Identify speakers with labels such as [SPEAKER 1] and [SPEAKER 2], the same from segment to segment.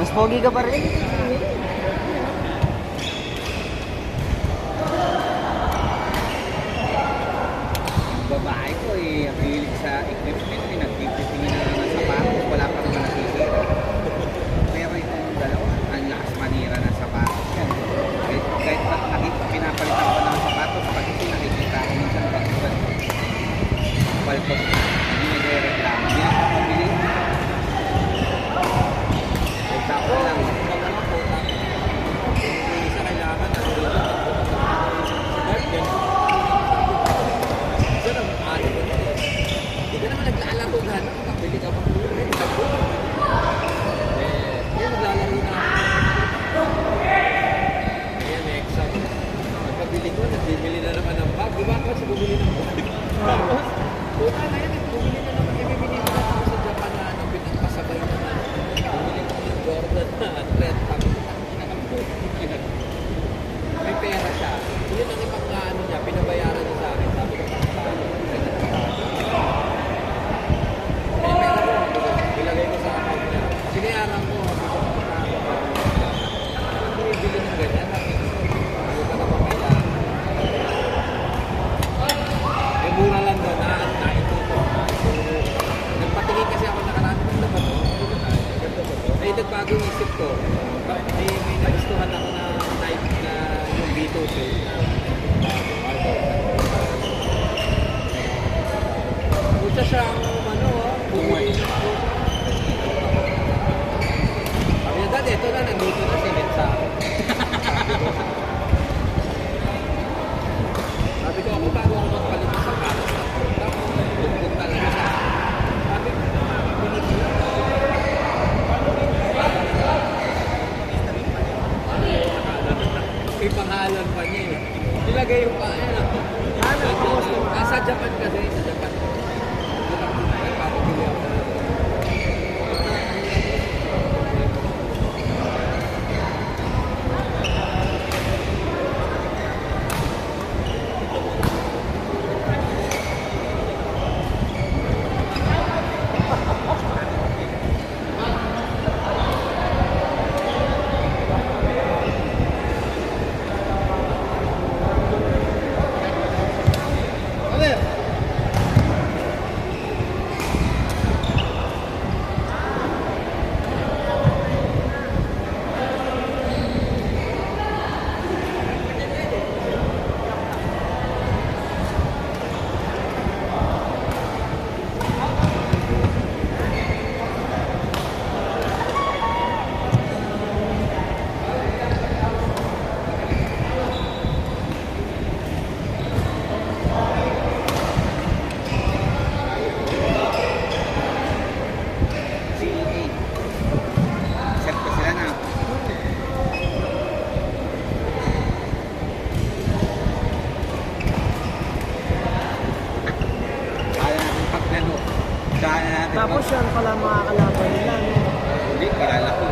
[SPEAKER 1] Mas pogi ka pa rin.
[SPEAKER 2] Ang babae ko eh, mahilig sa equipment, nagtitingin na naman sa sapatos, wala pa naman nakikita. Pero itong dalawa, ang lakas manira ng sapatos yan. Kahit pinapalitan ko ng sapatos, pag ito nakikita ko minsan pag palpag, hindi nagre-reklamo. Hindi na ako pabili. Tapos lang.
[SPEAKER 3] Isa kailangan na dito. Hindi ka naman naglalaro na. Kapili ka pa. Yan, naglalaro na. Ayan, next up. Nagpabili ko, nagbibili na naman ng bag. Diba ako sa bumili ng bag? Tapos, puta na yan, bumili na naman. Ibibili ko na ako sa Japan na pinagpasabay naman. Bumili ko ng Jordan na red top. May pera siya. Yun ang ibang ano niya, pinabayaran niya sa akin. Sabi ko, may pera ko. Ilagay ko sa account niya. Sinayaran ko. Bumibili ng ganyan. Ano ka naman kailangan? Eh, mura lang doon. Ito. Nagpatingin kasi ako nakaraan ng dapat. Ay, nagbago yung isip ko. May nagustuhan ako na type na yung B2 Pucha siyang bumili ng ako. Sabi niya, Dad, ito na, nandito na silit sa akin. Sabi ko, ako bago ako magpalit sa sapatos. Lugtog talaga siya. Sabi ko, pinigil. May pangalan pa niya eh. Nilagay yung pangalan. Sa Japan kasi, sa Japan. Nagpapabili ako.
[SPEAKER 1] Tapos yan pala mga kalaban nila.
[SPEAKER 2] Hindi, kilala ko.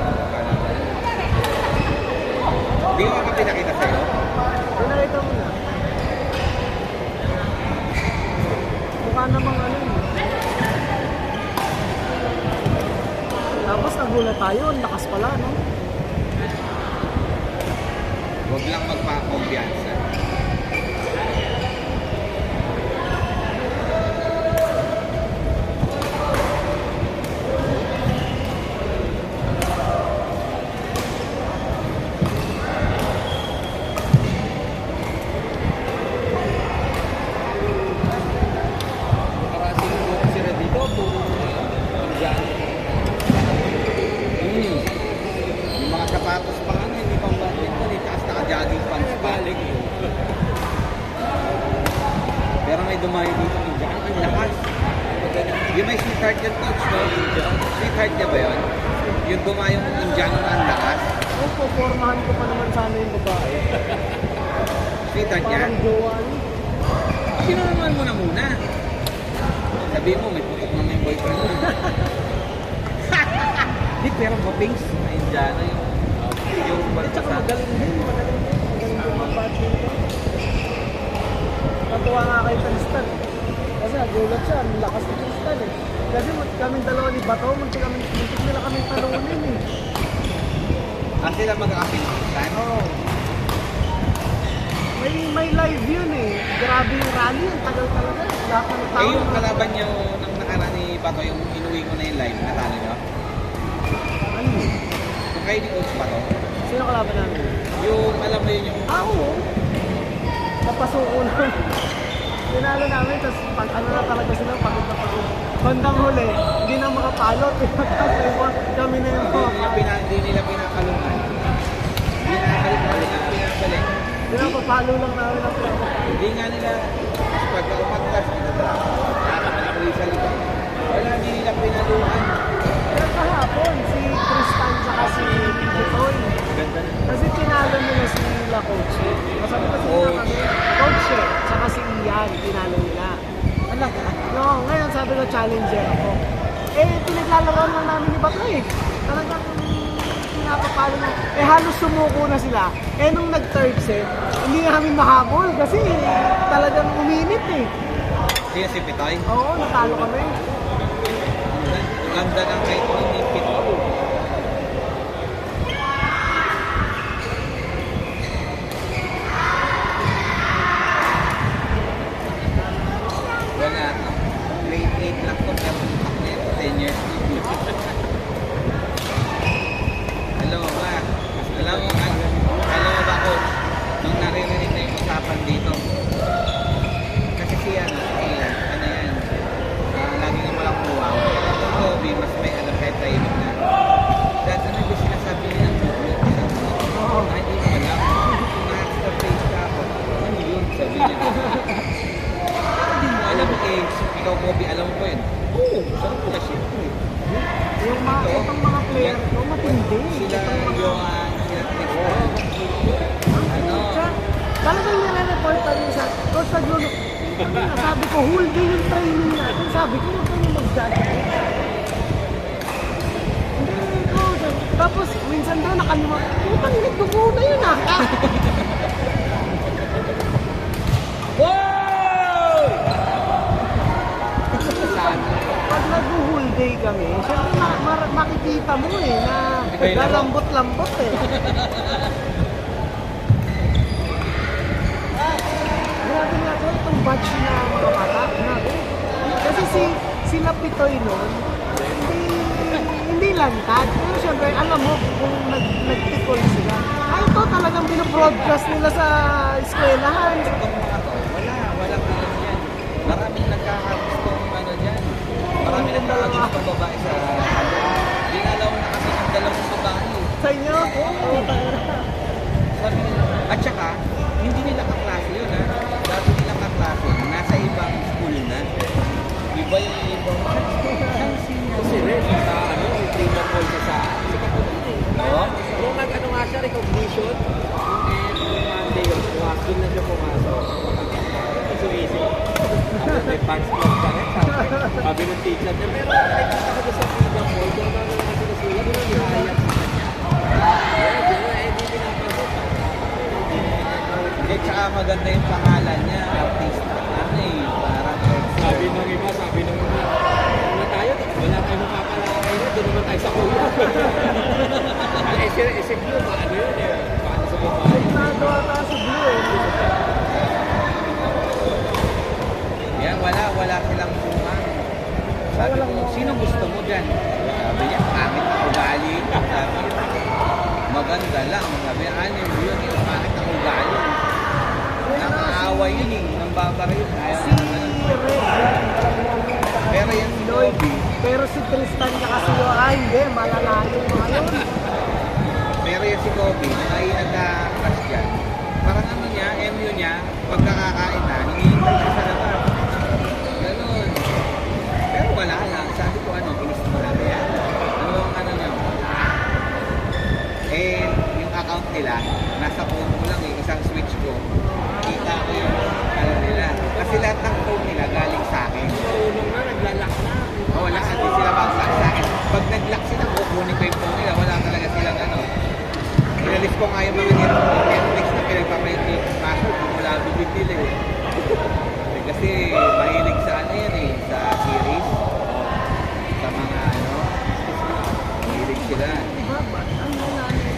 [SPEAKER 2] Hindi ko ka pinakita sa'yo?
[SPEAKER 1] Pinakita mo na. Mukha namang ano yun. Tapos nagulat tayo, ang lakas pala, no?
[SPEAKER 2] Huwag lang magpa-kumpiyansa. Sapatos pa nga, hindi pang bakit ko, taas naka-jogging pants pa. Pero may dumayo dito ng dyan, ang lakas. Yung may sweetheart yan, coach, no? Sweetheart niya ba yun? Yung dumayo ng Indiano na ang lakas.
[SPEAKER 1] Oo, pupormahan ko pa naman sana yung babae.
[SPEAKER 2] Sweetheart niya?
[SPEAKER 1] Parang jowa.
[SPEAKER 2] Sinunungan mo na muna. Sabihin mo, may putok na may boyfriend mo. Hindi, pero mapings. May Indiano yung
[SPEAKER 1] Tsaka magaling din. Magaling din mag-badminton. Natuwa nga kay Tristan. Kasi nagulat siya, ang lakas ni Tristan eh. Kasi kaming dalawa ni Bato, muntik nila kaming talunin eh.
[SPEAKER 2] sila magkakapilitan.
[SPEAKER 1] Oo. May live yun eh. Grabe yung rally, ang tagal talaga. Lahat ng tao.
[SPEAKER 2] Eh yung kalaban niyo nang nakaraan ni Pato, yung inuwi ko na yung live, natalo niyo?
[SPEAKER 1] Ano yun?
[SPEAKER 2] Yung kayo ni Coach Pato,
[SPEAKER 1] Sino kalaban namin?
[SPEAKER 2] yung alam mo yun yung...
[SPEAKER 1] Oo. Napasuko na. Tinalo namin, tapos pag ano na talaga sila, pagod na pagod. Bandang huli, hindi na makapalot. Kami na yung
[SPEAKER 2] Hindi nila pinakalungan. Hindi na pinakabalik.
[SPEAKER 1] pinapapalo lang namin ang pinapapalo.
[SPEAKER 2] Hindi nga nila, pagka umatras, nagdadra. Nakakalakoy sa likod. Wala, hindi nila pinalungan.
[SPEAKER 1] Pero kahapon, si Tristan tsaka si Toy.
[SPEAKER 2] Ganda na.
[SPEAKER 1] Kasi tinalo nila si La Coach. Masabi kasi nila kami, Coach tsaka si Ian, tinalo nila.
[SPEAKER 2] Alam ka?
[SPEAKER 1] No, ngayon sabi ko challenger ako. Eh, pinaglalaroan lang namin ni Bato eh. Talagang pinapapalo na. Eh, halos sumuko na sila. Eh, nung nag-third set, hindi namin mahabol kasi talagang uminit eh.
[SPEAKER 2] Siya si Pitoy.
[SPEAKER 1] Oo, natalo kami.
[SPEAKER 2] Ganda ng kahit ni Pitoy. Wala. Grade 8 lang ko pero utak na yun. 10 years. Hello, ba? Alam mo ba, Coach? Nung naririnig na yung usapan dito. Kasi siya, ano yan, lagi nga walang buwang. Kobe, mas may alam kahit tahimik na. Dahil ano yung sinasabi niya ng movement? Hindi mo alam. Na-extra-face ka ako. Ano yun? Sabi niya. Hindi mo alam eh. Ikaw, Kobe, alam mo ko yun. Oo, sabi ko na siyempre.
[SPEAKER 1] Yung mga, itong mga player ko, matindi.
[SPEAKER 2] Sila
[SPEAKER 1] Itong mga-
[SPEAKER 2] yung sila Tristan. Ano?
[SPEAKER 1] Siya, talagang nire-report tayo sa Coach Taglulo. Sabi ko, whole day yung training natin. Sabi ko, huwag kang mag-judge. Hindi ko. Tapos, minsan daw nakalimutan. Putang ina, dugo na yun ah. Pag nag-whole day kami, syempre makikita mo eh na lalambot-lambot eh. Grabe nga to, itong batch na mga bata. Grabe. Kasi sila Pitoy nun, hindi lantad. Pero syempre, alam mo kung nagtikol sila. Ay, ito talagang binobroadcast nila sa eskwelahan.
[SPEAKER 2] Itong mga to, walang alam yan. Maraming nagkakagustong ano dyan. Maraming nagkakagustong babae sa ano. Dinalaw na kami ng dalawang babae.
[SPEAKER 1] Sa inyo? Oo.
[SPEAKER 2] Sabi nila, at saka, hindi nila kaklase yun ha. Dati nila kaklase, nasa ibang school na. Iba yung ibang
[SPEAKER 3] Kasi rin, sa ano, yung Prima Paul siya sa
[SPEAKER 2] Oo?
[SPEAKER 3] Nung nag-ano nga siya, recognition, yung Monday yun, doon na siya pumasok. Sumisip. Tapos may fans club ka rin. Sabi ng teacher niya, pero nakikita ko doon sa Prima Paul, kung ano naman siya nasulat, doon ang nihayat sa kanya. Hindi pinapansin.
[SPEAKER 2] Eh, tsaka maganda yung pangalan niya, artista. Ano eh, parang
[SPEAKER 3] Sabi nung iba, wala tayo, wala tayo mapapalakay na, doon naman tayo sa kuya. Isip nyo, paano yun eh, paano sa babae?
[SPEAKER 1] Nagawa tayo sa Blue eh.
[SPEAKER 2] yan, wala silang sumang. Sabi ko, sino gusto mo dyan? Sabi niya, pangit ang ugali. Sabi niya, maganda lang. Sabi niya, ano yun, yung pangit ang ugali. Nakaawa yun eh, nang babara yun. Ayaw
[SPEAKER 1] Si
[SPEAKER 2] na naman.
[SPEAKER 1] Red,
[SPEAKER 2] Pero yan si
[SPEAKER 1] Lloyd.
[SPEAKER 2] Kobe.
[SPEAKER 1] Pero si Tristan niya kasi yun, ay hindi, malalayo mga yun.
[SPEAKER 2] Pero yan si Kobe, nung ay nagka-crush dyan, parang ano niya, MU niya, pagkakakain na, hinihintay siya sa labas. Ganun. Pero wala lang. Sabi ko, ano, inis mo lang yan. Ano ang ano niya? Eh, yung account nila, nasa phone ko lang eh, isang switch ko. Kita ko yung ano nila. Kasi lahat ng phone nila galing sa akin.
[SPEAKER 3] Marunong na, naglalak na.
[SPEAKER 2] Oh, wala hindi sila mag-lock sa akin. Pag nag-lock sila, kukunin ko yung phone nila. Wala talaga silang ano. Inalis ko nga yung mga Netflix na pinagpapayot yung password. Wala bibig nila eh. Kasi mahilig sa ano yan eh, sa series. Sa mga ano. Mahilig sila.
[SPEAKER 1] Diba, ba't ang lalaki?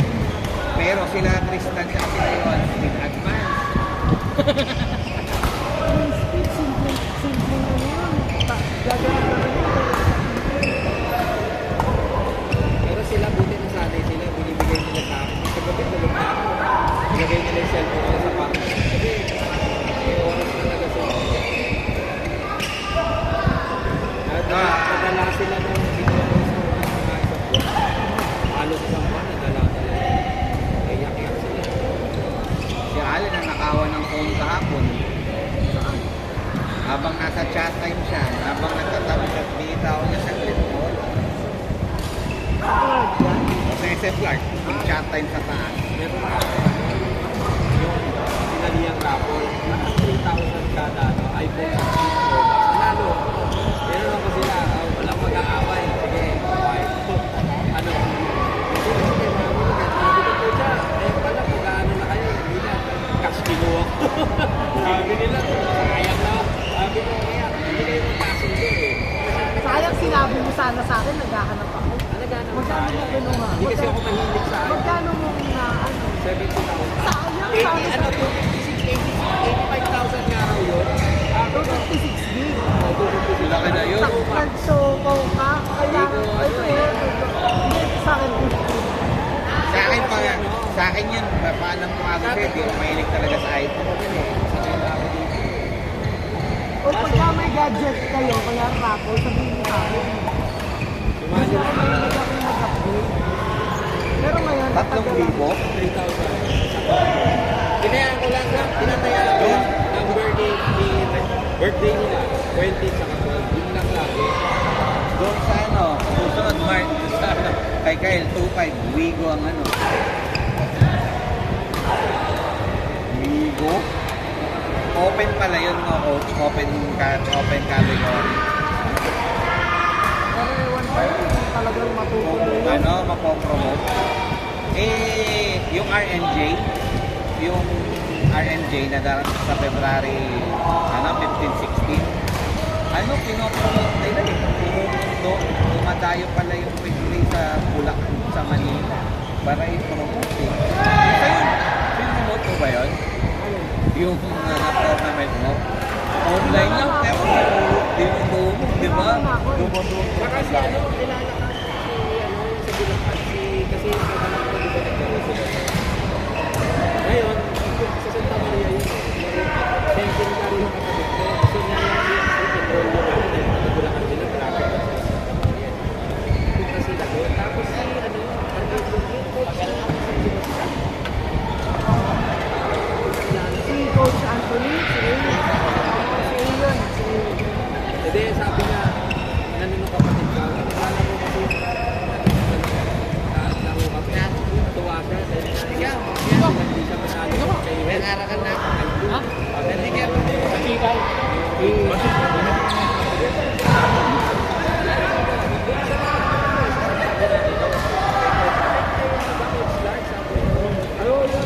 [SPEAKER 2] Pero sila Tristan at sila yun, in advance.
[SPEAKER 1] Yung speed, simple na yun. Gaganap na rin yun.
[SPEAKER 3] Pero sila, buti na sanay sila, binibigay nila sa akin. Sa gabi, tulog na ako. Binigay nila yung cellphone nila sa park. Kasi, may oras na nagasok. Nadala sila ng video sa mga isang buwan. Halos isang buwan, nadala. Iyak-iyak sila.
[SPEAKER 2] Si Allen ang nakawan ng phone kahapon. Habang nasa chat time siya, habang nagtatabi siya, binitaw niya sa clip call. Sa SM Clark, yung chat time sa taas.
[SPEAKER 3] Meron na yung sinaliyang rapol. Naka 3,000 kada iPhone 16 Pro Max. Lalo, meron lang ko sila, walang mag-aaway. Sige, bye. Ano? Sige, mami, sabi ko po siya, pala, pag-ano na kayo, hindi na, cash kinuha ko. Sabi nila, sayang na. Sabi ko, kaya, hindi kayo magkasundo eh.
[SPEAKER 1] Sayang sinabi mo sana sa akin, naghahanap ako.
[SPEAKER 3] Nagana mo
[SPEAKER 1] Magkano mo kinuha?
[SPEAKER 3] Hindi kasi ako mahilig sa
[SPEAKER 1] Magkano mo na ano?
[SPEAKER 3] 70,000.
[SPEAKER 1] Sayang,
[SPEAKER 3] 80,
[SPEAKER 1] sabi
[SPEAKER 3] ano,
[SPEAKER 1] sa
[SPEAKER 3] 85,000 nga raw yun.
[SPEAKER 1] 256 gig.
[SPEAKER 2] Laki na yun.
[SPEAKER 1] Nagsukaw ka, kaya ito sa akin.
[SPEAKER 2] Sa akin pa, sa akin yun, paalam ko ako siya, di ako mahilig talaga sa iPhone.
[SPEAKER 1] O pagka may gadget kayo, kaya raffle, sabihin niyo sa akin. Kasi ako mahilig ako mag-upgrade. Pero ngayon,
[SPEAKER 2] 3,000?
[SPEAKER 3] 3,000. Tinayaan ko lang, tinatayaan ko lang ang birthday nila, 20 sa 12. Yun lang lagi.
[SPEAKER 2] Doon sa ano, susunod Mark, sa ano, kay Kyle, 2.5, Wigo ang ano. Wigo? Open pala yun, no? Open category.
[SPEAKER 1] Pero ewan ko yun, talagang matutuloy yun.
[SPEAKER 2] Ano, mapopromote. Eh, yung RNJ na darating sa February, ano, 15-16. Ano, pinopromote nila eh. Dumadayo pala yung quickly sa Bulacan, sa Manila. Para i-promote eh. Isa yun. Pinopromote mo ba yun? Yung tournament mo? Online lang, pero dinudumog, di ba? Dumudumog.
[SPEAKER 3] Baka si ano, kilala ka si ano, sa Bulacan, kasi yung kaganap ko dito nagkaroon sila. Ngayon, sa Santa Maria yun, centenary yung kasabit ko. Gusto niya yung control yung ano, dahil sa Bulacan sila, malapit na sa Santa Maria. Punta sila doon. Tapos si ano, yung coach na ako sa Universidad.
[SPEAKER 1] Si Coach Anthony, si Ian,
[SPEAKER 3] Hindi, sabi niya, nanunong kapatid ka. Akala mo kasi laro kami. Tuwa siya. Hindi siya manalo kay Ian.
[SPEAKER 2] Nangarakan na.
[SPEAKER 3] Ha? Hindi kaya
[SPEAKER 1] Chikay.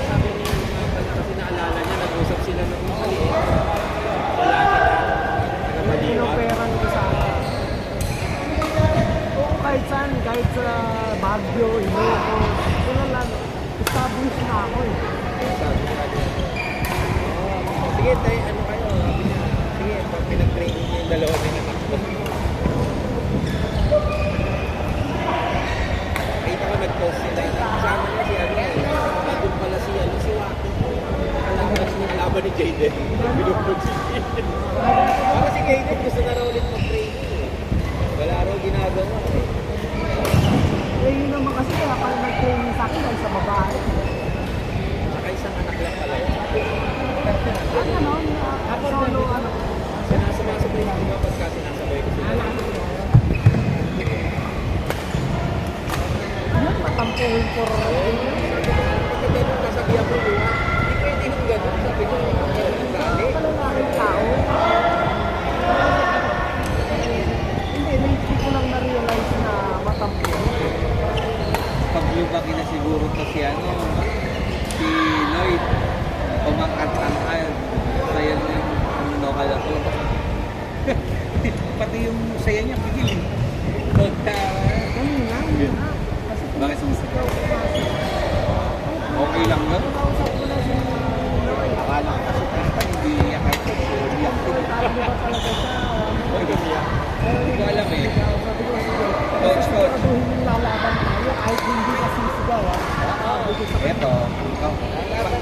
[SPEAKER 3] Sabi ni kasi naalala niya, nag-usap sila ng maliit. Wala na taga-Baliwag.
[SPEAKER 1] Pinoperan ko sa akin. Oo, kahit saan, kahit sa Baguio, Ilocos, wala lang, established na ako eh.
[SPEAKER 3] Sabi sa kanya, sige tayo, ano kayo? Sabi niya, sige, pag pinag-training niya yung dalawa din anak ko. Kita ko nag-post sila. Kasama niya si ano, nandun pala si ano, si Waki. Nakalagas niya laban ni Jayden. Binupod si Jayden. Baka si Jayden gusto na raw ulit mag-training eh. Wala raw ginagawa eh.
[SPEAKER 1] Eh yun naman kasi kaya pala nag-training sa akin dahil sa babae.
[SPEAKER 3] Saka isang anak lang pala yun.
[SPEAKER 1] Ano, solo, ano.
[SPEAKER 3] Sinasabay ko ba pagka sinasabay ko sila?
[SPEAKER 1] Yun, matampuhin ko rin.
[SPEAKER 3] Pagka ganun, kasabihan mo buha, hindi pwede yung ganun. Sabi ko, ganun ang gali.
[SPEAKER 1] Wala na rin tao. Hindi, lately ko lang na-realize na matampuhin.
[SPEAKER 2] Paglubaki na siguro to si ano, si Lloyd. Kumangkat-angkal. Saya niya yung local ako. Pati yung saya niya, pigilin.
[SPEAKER 1] Ganun na. Kasi
[SPEAKER 2] Bakit?
[SPEAKER 1] pinasisigaw ko kasi.
[SPEAKER 2] Okay lang yun.
[SPEAKER 1] Kinausap ko na si Noy.
[SPEAKER 2] Akala ko kasi Tristan, hindi iyak kahit iyak din.
[SPEAKER 1] Sabi ba talaga siya?
[SPEAKER 2] Hindi ko alam eh.
[SPEAKER 1] Sabi ko, sige.
[SPEAKER 2] Coach.
[SPEAKER 1] Siguraduhin yung lalaban tayo kahit hindi ka sisigaw. Sabi ko sa
[SPEAKER 2] Eto,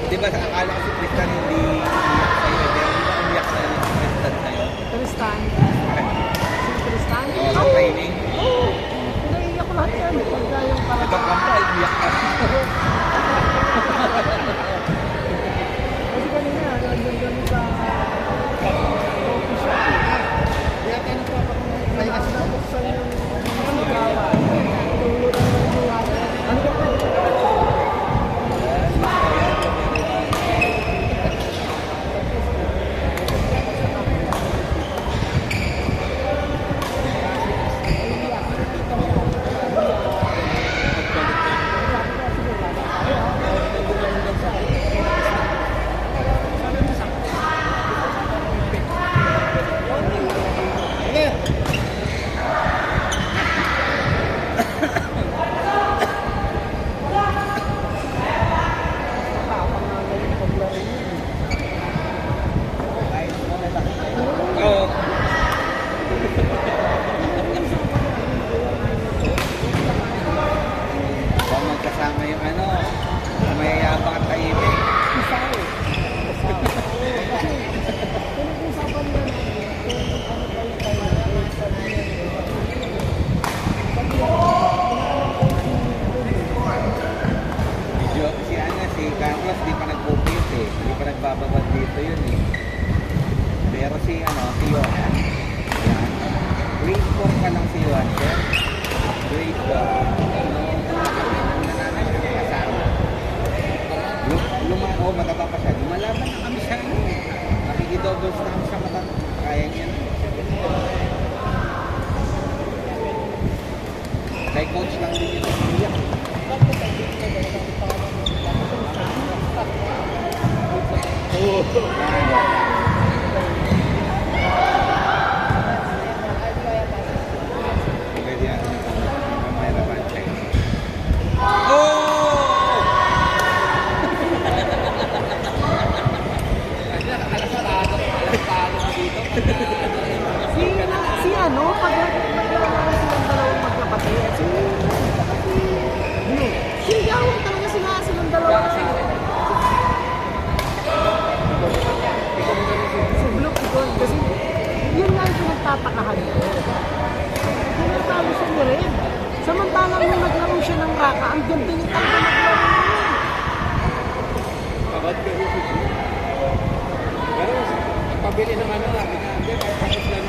[SPEAKER 2] di ba akala ko si Tristan hindi iyak sa'yo, pero hindi ba umiyak na rin si Tristan sa'yo?
[SPEAKER 1] Tristan. Si Tristan?
[SPEAKER 2] Oo, sa training.
[SPEAKER 1] Oo. Pinaiyak ko lahat yan. Pagka yung
[SPEAKER 2] Ito
[SPEAKER 1] parang...
[SPEAKER 2] ka pa, umiyak ka.
[SPEAKER 1] Kasi kanina, nandun kami sa coffee shop. Kaya tayo nagpapakita. Ay, kasi nabuksan yung sigawan. Tulog na yung buwan. Ano ka pa?
[SPEAKER 2] Oo. Baka magkasama yung ano, mayayabang at tahimik.
[SPEAKER 1] Isa eh. Kasi, pinag-usapan nila natin kung ano kayo tayo. Sabi
[SPEAKER 2] Medyo si Carlos di pa nagpupit eh. Hindi pa nagbababad dito yun eh. Pero si Juan. Yan. Grade 4 pa lang si Juan, sir. Grade 4. Nananay siya kasama. Matata pa siya. Lumalaban na kami siya. Nakikidoubles na kami siya matata. Kaya niya na. Kay coach lang din ito. Iyak. Pwede natin ito. May laban siya. Oh!
[SPEAKER 1] si ano, pag nagkakaroon silang dalawang magkapatid, sinigawan talaga silang dalawa. Si Blue, kasi yun nga yung pinagtatakahan ko. Pinagtalo siya ni Red. Samantalang nung naglaro siya ng Raka, ang ganda niya talaga naglaro niya.
[SPEAKER 3] Abad ka rin si Blue. Pero pabili ng ano nga, pinagde, tapos lang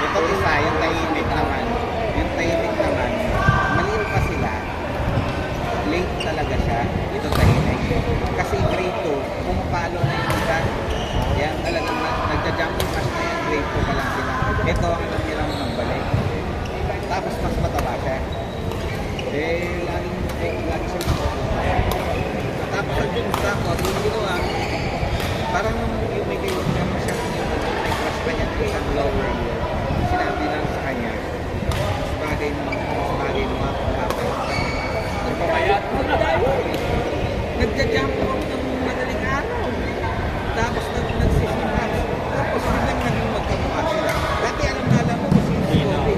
[SPEAKER 2] Ito isa, yung tahimik naman. Yung tahimik naman, maliit pa sila. Late talaga siya. Ito tahimik. Kasi grade 2, pumapalo na yung isa. Yan talagang nagja-jumping pass na yan. Grade 2 pa lang sila. Ito ang alam nilang mambalik. Tapos mas mataba siya. Lagi siya tapos ang instructor, yung ginawa, parang yung may kayo siya may crush pa niya sa isang lower year. Sinabi lang sa kanya, mas bagay ng mga kapatid.
[SPEAKER 3] Nagpamayat mo na tayo.
[SPEAKER 2] Nagja-jump ako ng madaling araw. Tapos nagsisimula. Tapos biglang naging magkamukha sila. Dati alam mo kung sino si Kobe.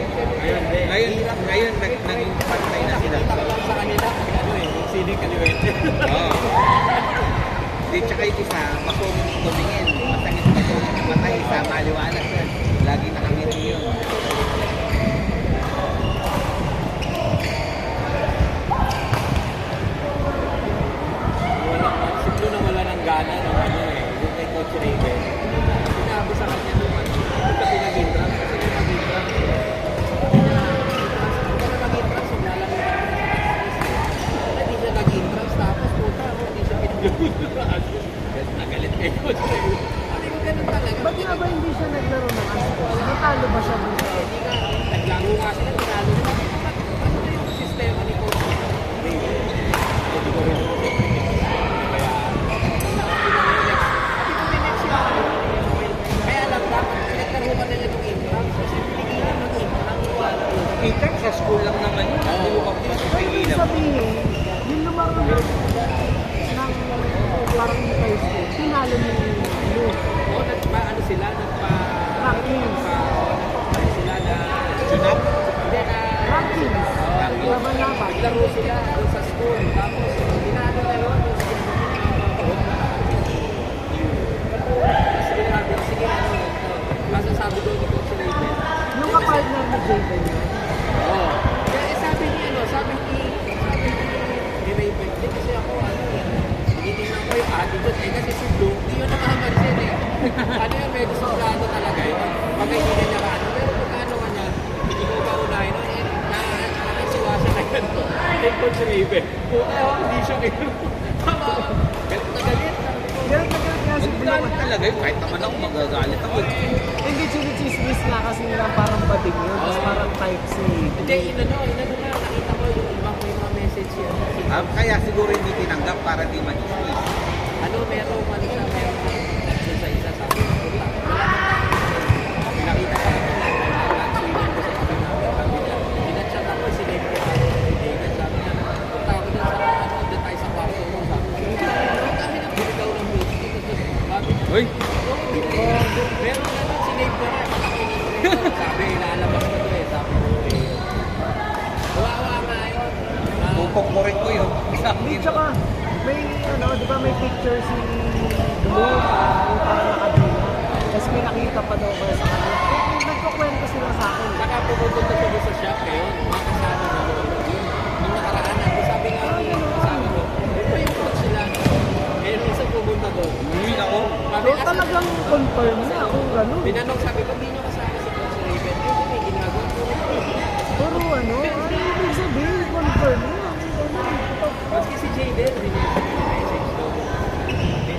[SPEAKER 2] Ngayon naging pantay na sila.
[SPEAKER 3] Nakita ko lang sa kanila, yung sining kaliwete.
[SPEAKER 2] Oo. Di tsaka yung isa, masungit tumingin. Masangit masungit ang mata. Isa, maliwanag yun. Lagi nakangiti yun.
[SPEAKER 3] Si Blue na wala ng gana ng ano eh. Yung kay Coach Raven. Sinabi sa kanya naman, ito pinag-intras. Kasi yung mag-intras. Kung mag-intras, maglalagay ka naman sa assist. Hindi siya nag-intras. Tapos puta, hindi siya pinag-intras. Nagalit kay Coach Raven. Sabi ko ganun talaga.
[SPEAKER 1] Ba't nga ba hindi siya naglaro ng Astros? Natalo ba siya dun?
[SPEAKER 3] Hindi nga, naglaro nga sila, tinalo nila. Ano na yung sistema ni Coach Raven? Hindi ko rin kaya lang dapat pinagkaroon nila ng income kasi pinigilan ng income wala.
[SPEAKER 2] Peter, sa school lang naman yun. Hindi mo pa pinapagilan.
[SPEAKER 1] ibig
[SPEAKER 2] lang.
[SPEAKER 1] sabihin, yung lumaro ng parang high school, pinalo ni Luke.
[SPEAKER 3] O, ano sila,
[SPEAKER 1] Rankings.
[SPEAKER 3] nagpa sila na,
[SPEAKER 2] Junap?
[SPEAKER 3] hindi na,
[SPEAKER 1] Rankings. Laban-laban.
[SPEAKER 3] naglaro sila doon sa school, tapos, pinalo na yun, doon sa sige, masasabi doon ni Coach Raven.
[SPEAKER 1] Yung kapartner ni Jaden yun.
[SPEAKER 3] Oo. Kaya sabi ni Raven, di kasi ako, tinitingnan ko yung attitude, kasi si Blue, di yun nakamansin eh. Ano yan, medyo sobrado talaga yun. Pag kaibigan niya ka, pero pagkano ka niya, hindi ko ba unahin nun, nakasiwa siya na yun. Kay Coach Raven, hindi siya ngayon. Galit na galit.
[SPEAKER 1] Galit na galit nga si Blue.
[SPEAKER 2] Magagalit talaga yun. Kahit naman ako magagalit ako.
[SPEAKER 1] Hindi chinichismis nga kasi nila parang bading yun. Tapos parang type C.
[SPEAKER 3] Hindi, inano na, nakita ko yung ibang may mga message yan.
[SPEAKER 2] Kaya siguro hindi tinanggap para di mag-ismis.
[SPEAKER 3] Ano, meron caption sa isa, sabi ko, puta, wala bang nakita ka naman nag-swimming ko sa kami namin, sabi niya, pinachat ako, sinave ko ako, kaibigan, sabi niya, punta ako dun sa, dun tayo sa kwarto mo, sabi ko, kami nag-burigaw ng music, sabi niya,
[SPEAKER 2] Uy!
[SPEAKER 3] meron na nun, sinave ko na, sabi, ilalabas ko to eh, sabi ko, kawawa nga yun.
[SPEAKER 2] Pupok-correct ko yun.
[SPEAKER 1] Hindi, tsaka may di ba may picture si Blue yung parang nakadula. Tapos may nakita pa daw ko sa kanila. Nagkukwento sila sa akin.
[SPEAKER 3] Saka pupunta siya doon sa shop ngayon, mga kasama na yung nakaraan na, sabi nga yung kasama ko, yun pa yung coach sila. Ngayon minsan pupunta doon.
[SPEAKER 2] Uy, ako.
[SPEAKER 1] So talagang confirm na kung gano'n.
[SPEAKER 3] Binanong sabi ko, hindi nyo kasama si Coach Raven. Hindi, may ginagawa ko.
[SPEAKER 1] Pero ano ibig sabihin, confirm na.
[SPEAKER 3] Maski si Jaden, hindi niya message doon.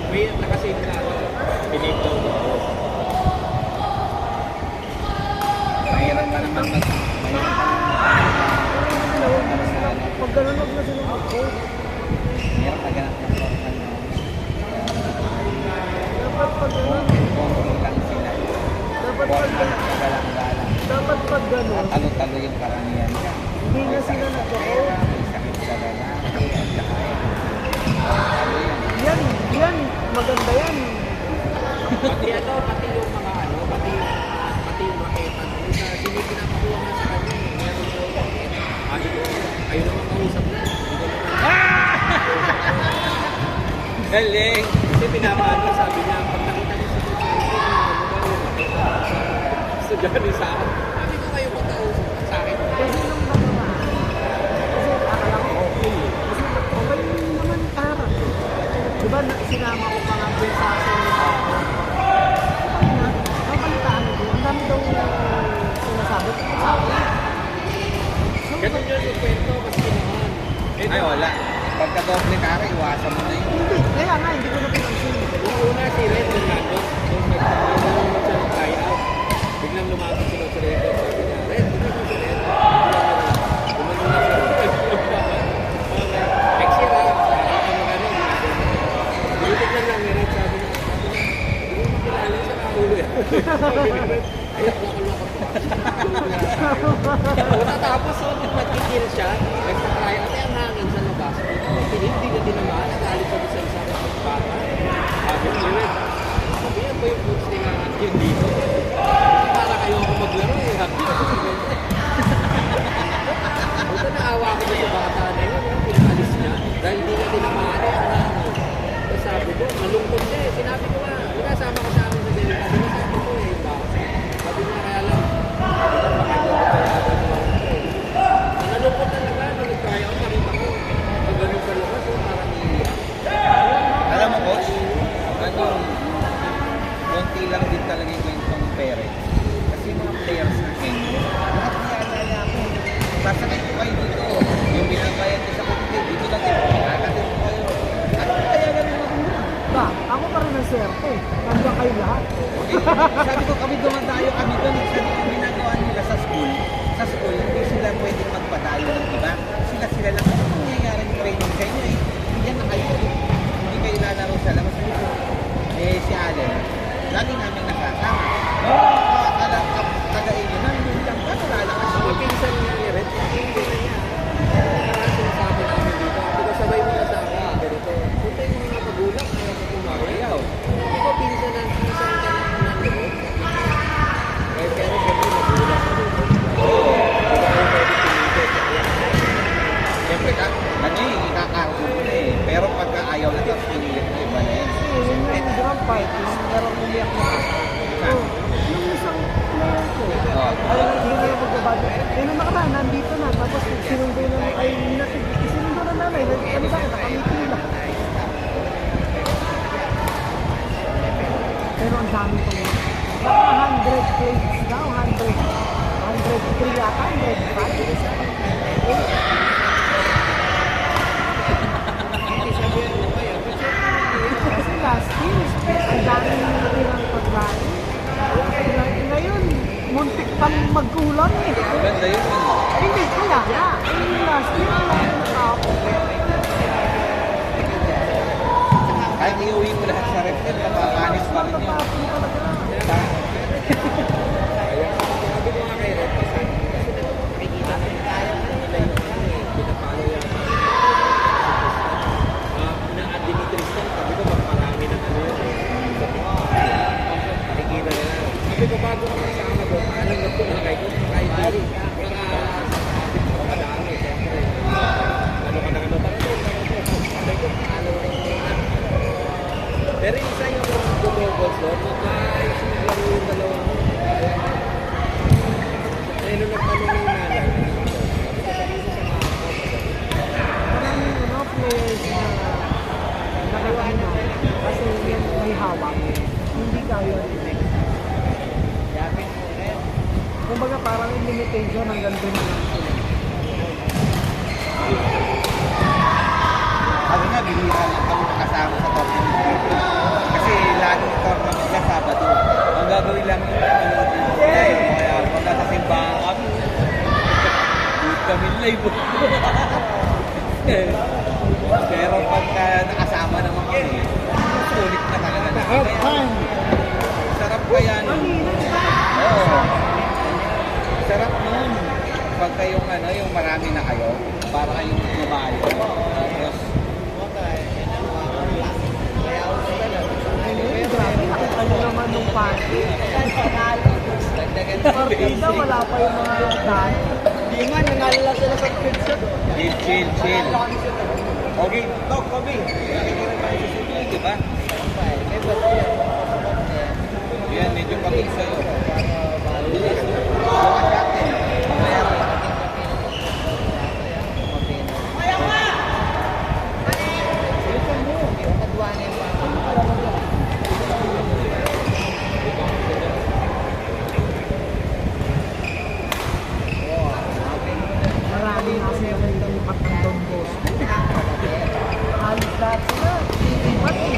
[SPEAKER 3] May nakasave na ako. Pinake daw doon.
[SPEAKER 2] Mahirap ka naman mag...
[SPEAKER 1] Pag gano'n, huwag na sila mag-post.
[SPEAKER 2] Mahirap ka ganap ng formal na.
[SPEAKER 1] Dapat pag gano'n,
[SPEAKER 2] Konti lang sila.
[SPEAKER 1] dapat pag gano'n,
[SPEAKER 2] Galang-galang.
[SPEAKER 1] dapat pag gano'n,
[SPEAKER 2] Talo-talo yung karamihan niya.
[SPEAKER 1] hindi na sila nag-post.
[SPEAKER 2] May sakit sa lalaki at saka talo yan.
[SPEAKER 1] Yan, maganda yan.
[SPEAKER 3] Pati ano, pati yung mga ano, pati yung makita. Hindi pinapakuha nga sa kanya. Meron daw. Sabi ko, ayun naman kausap na.
[SPEAKER 2] Galing!
[SPEAKER 3] Kasi pinapano, sabi niya, pag nakita niya si Coach Raven, gusto dyan rin sa akin. Sabi ko kayo magkausap sa akin.
[SPEAKER 1] Kasi nung nakaraan, kasi akala ko okay. Kasi okay naman parang. Diba sinama ko pa nga dun sa nabalitaan ko. Ang dami daw sinasabi ko sa akin.
[SPEAKER 3] Ganun yun yung kwento, maski naman.
[SPEAKER 2] Ay, wala. Pagka doble kara, iwasan mo na yun.
[SPEAKER 1] Hindi, kaya nga, hindi ko na pinansin.
[SPEAKER 3] Yung una si Red, yung nandun, yung nag-nanonood siya ng try out. Biglang lumapit si Coach Red, sabi niya, Red, hindi ko si Red. Gumano na siya. Next year, Bulitig lang ni Red, sabi niya, hindi mo makilala sa kakulo yan. Ay, loko-loko po. Tapos, so, nag-kill siya, nag-try out, ang hangin sa labas. Hindi na tinamaan, nagalit sa isa bata. Sabi ni Red, sabi yan ba yung coach nila yun dito? Para kayo ako maglaro eh, happy ako sa ganyan. Ito naawa ko sa bata na yun, pinalis niya. Dahil hindi na tinamaan eh, ang hangin. Tapos sabi ko, nalungkot siya eh. Sinabi ko nga, kasama ka sa amin sa Delta. Sabi ko eh, bakit? Sabi niya kaya lang, nalungkot talaga, nag-try out, nakita ko. Pag ganun sa labas, parang iiyak.
[SPEAKER 2] Alam mo, coach, konti lang din talaga yung kwentong parents. Kasi yung mga players na kayo, lahat niyalala ko. Sasakit ko kayo dito. Yung binabayan ko sa komite, dito lang din. Nakakatin ko kayo. Ano kaya ganun ako mo?
[SPEAKER 1] Ba, ako pa rin ang swerte. Nandiyan kayo lahat.
[SPEAKER 2] Sabi ko kami dumadayo kami doon. Sabi ko ginagawa nila sa school. Sa school, hindi sila pwedeng magpadayo ng iba. Sila lang. Ano nangyayari ng training sa inyo eh? Yan na kayo. Hindi kayo lalaro sa labas. Eh, si Allen, lagi namin nakasama. Alam ka, taga-ino, nandun lang ka, lalakas
[SPEAKER 3] Ang
[SPEAKER 2] ko.
[SPEAKER 3] pinsan niya ni Red,
[SPEAKER 1] iba, nandito na. Tapos sinundo na, ay, sinundo na namin. Ano sa akin, nakamitin lang. Pero ang dami ko yun. Baka 100 plates daw, 103 yata, 105. Kasi last year, ang dami nilang pagkain. Ngayon, muntik pang magkulang eh.
[SPEAKER 2] Maganda yun.
[SPEAKER 1] Hindi, kaya nga. Yung last year, wala na nakapos.
[SPEAKER 2] Kahit iuwi mo lahat sa ref, napakanis pa rin yun.
[SPEAKER 3] Sabi ko nga kay Red, kasi nakikita nila yung pinapalo yan. Na Dimitristan, sabi ko marami ng ano yun. Nakikita nila. Sabi ko bago ka masama doon, alam na ito na kayo, kahit hindi, mga madami, siyempre. Ano ka na ano, sabi ko, ano rin yun. Pero isa yung gumogos doon, nakaayos yung laro yung dalawa mo. Kaya nung nagtanong yung nanay,
[SPEAKER 1] Maraming players na nakaiwan na kasi yan may hawak. Hindi kaya rin. Kumbaga parang yung limitation hanggang doon na lang sila.
[SPEAKER 2] Sabi nga, bihira lang kami kasama sa tournament dito. Kasi laging tournament sa Sabado. Ang gagawin lang yung manood din. Kaya pagka sa simbahan kami, good kami live. Pero pagka nakasama naman kami, sulit na talaga na. Sarap kaya nun. Oo. Sarap nun. Pagka yung ano, yung marami na kayo, para kayong mabayo. Tapos,
[SPEAKER 1] Grabe, nakita nyo naman nung party. Party wala pa yung mga dahil.
[SPEAKER 3] Hindi nga, nanalo lang sila sa pizza.
[SPEAKER 2] chill. Okay, talk kami. Di ba? Yan, medyo pagod sa'yo.
[SPEAKER 1] Marami nga sila may lumipat ng Don Bosco. Halos lahat sila, lilipat eh.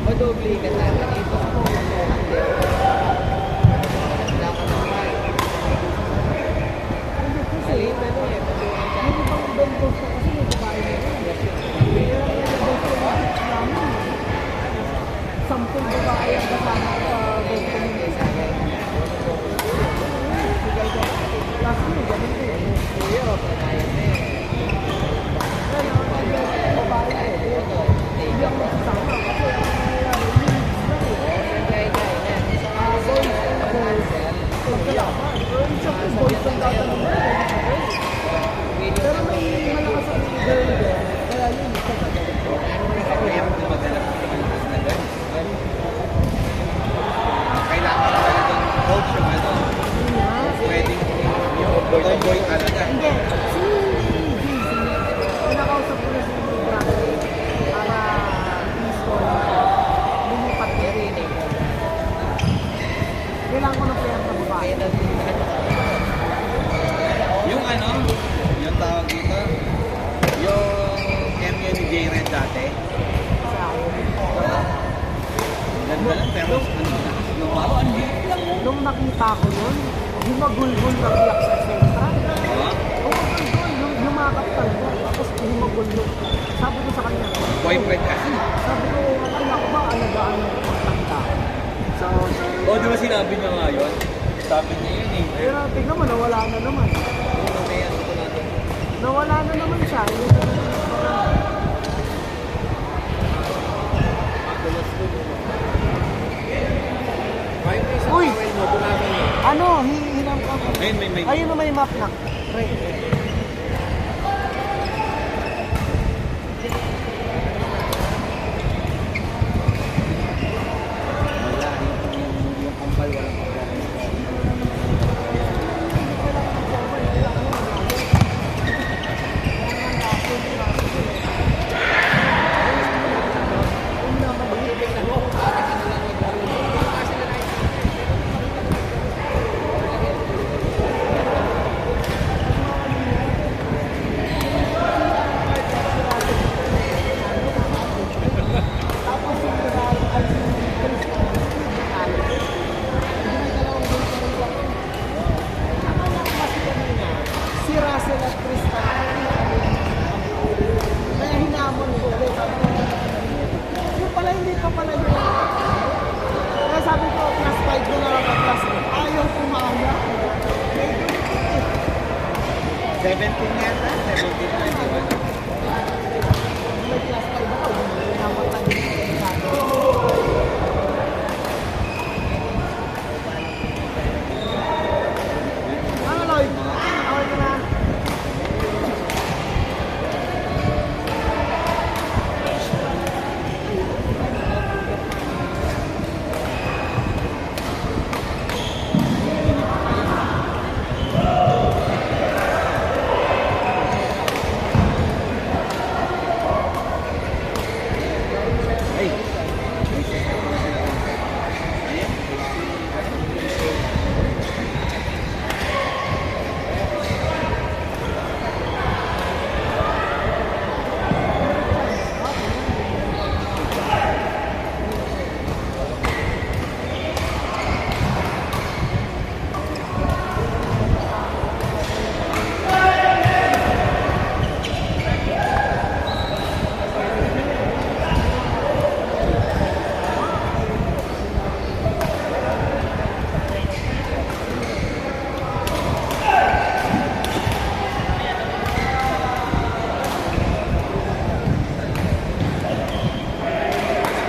[SPEAKER 3] Madoble ka na. Ito po. Salita mo eh.
[SPEAKER 1] Yung ibang Don Bosco kasi may babae na rin. Kaya yung Don Bosco namin, 10 babae ang kasama sa Don Bosco. Last year, ganun din.
[SPEAKER 3] Kuya, kaya na eh.
[SPEAKER 1] Kaya ang babae eh, hindi ako magsasama kasi ang nangyayari, boys ang tatanong mo. Pero may malakas ang girl doon, kaya yun, isa ka gawin ko.
[SPEAKER 2] Meron na maghanap ng malakas na guns. Kailangan talaga ng coach yung ano. Pwedeng yung tomboy talaga.
[SPEAKER 1] Hindi, si JC, pinakausap ko na si Bradley para i-score lumipat niya rin. Kailangan ko ng player na babae.
[SPEAKER 2] Yung ano, yung tawag dito, yung MU ni J-Red dati.
[SPEAKER 1] Sa akin.
[SPEAKER 2] Ganda lang pero ano, lumawan.
[SPEAKER 1] Nung nakita ko yun, Himagulgol na iyak sa sentra.
[SPEAKER 2] Oo.
[SPEAKER 1] Oo, gulgol. Lumakap talaga. Tapos himagulgol. Sabi ko sa kanya,
[SPEAKER 2] Boyfriend kasi.
[SPEAKER 1] sabi ko, anak ko ba, alagaan ako pagtanda. So,
[SPEAKER 3] O, di ba sinabi niya nga yun? Sabi niya yun eh.
[SPEAKER 1] pero tignan mo, nawala na naman.
[SPEAKER 3] Yung mamaya ito natin.
[SPEAKER 1] Nawala na naman siya.
[SPEAKER 3] Magulos ko mo. May isang
[SPEAKER 1] Uy!
[SPEAKER 3] towel mo, tunagan mo.
[SPEAKER 1] Ano, hihiram ka mo.
[SPEAKER 2] Ayun, may
[SPEAKER 1] Ayun na may map na. Right.
[SPEAKER 2] Wala. Yung kampal, walang pagkakas.
[SPEAKER 1] Si Russell at Tristan. Kaya hinamon ko ulit. Yung pala, hindi pa pala yun. Kaya sabi ko, plus 5 na lang ako, plus 8. Ayaw kumaya.
[SPEAKER 2] 17 yata? 17, 21.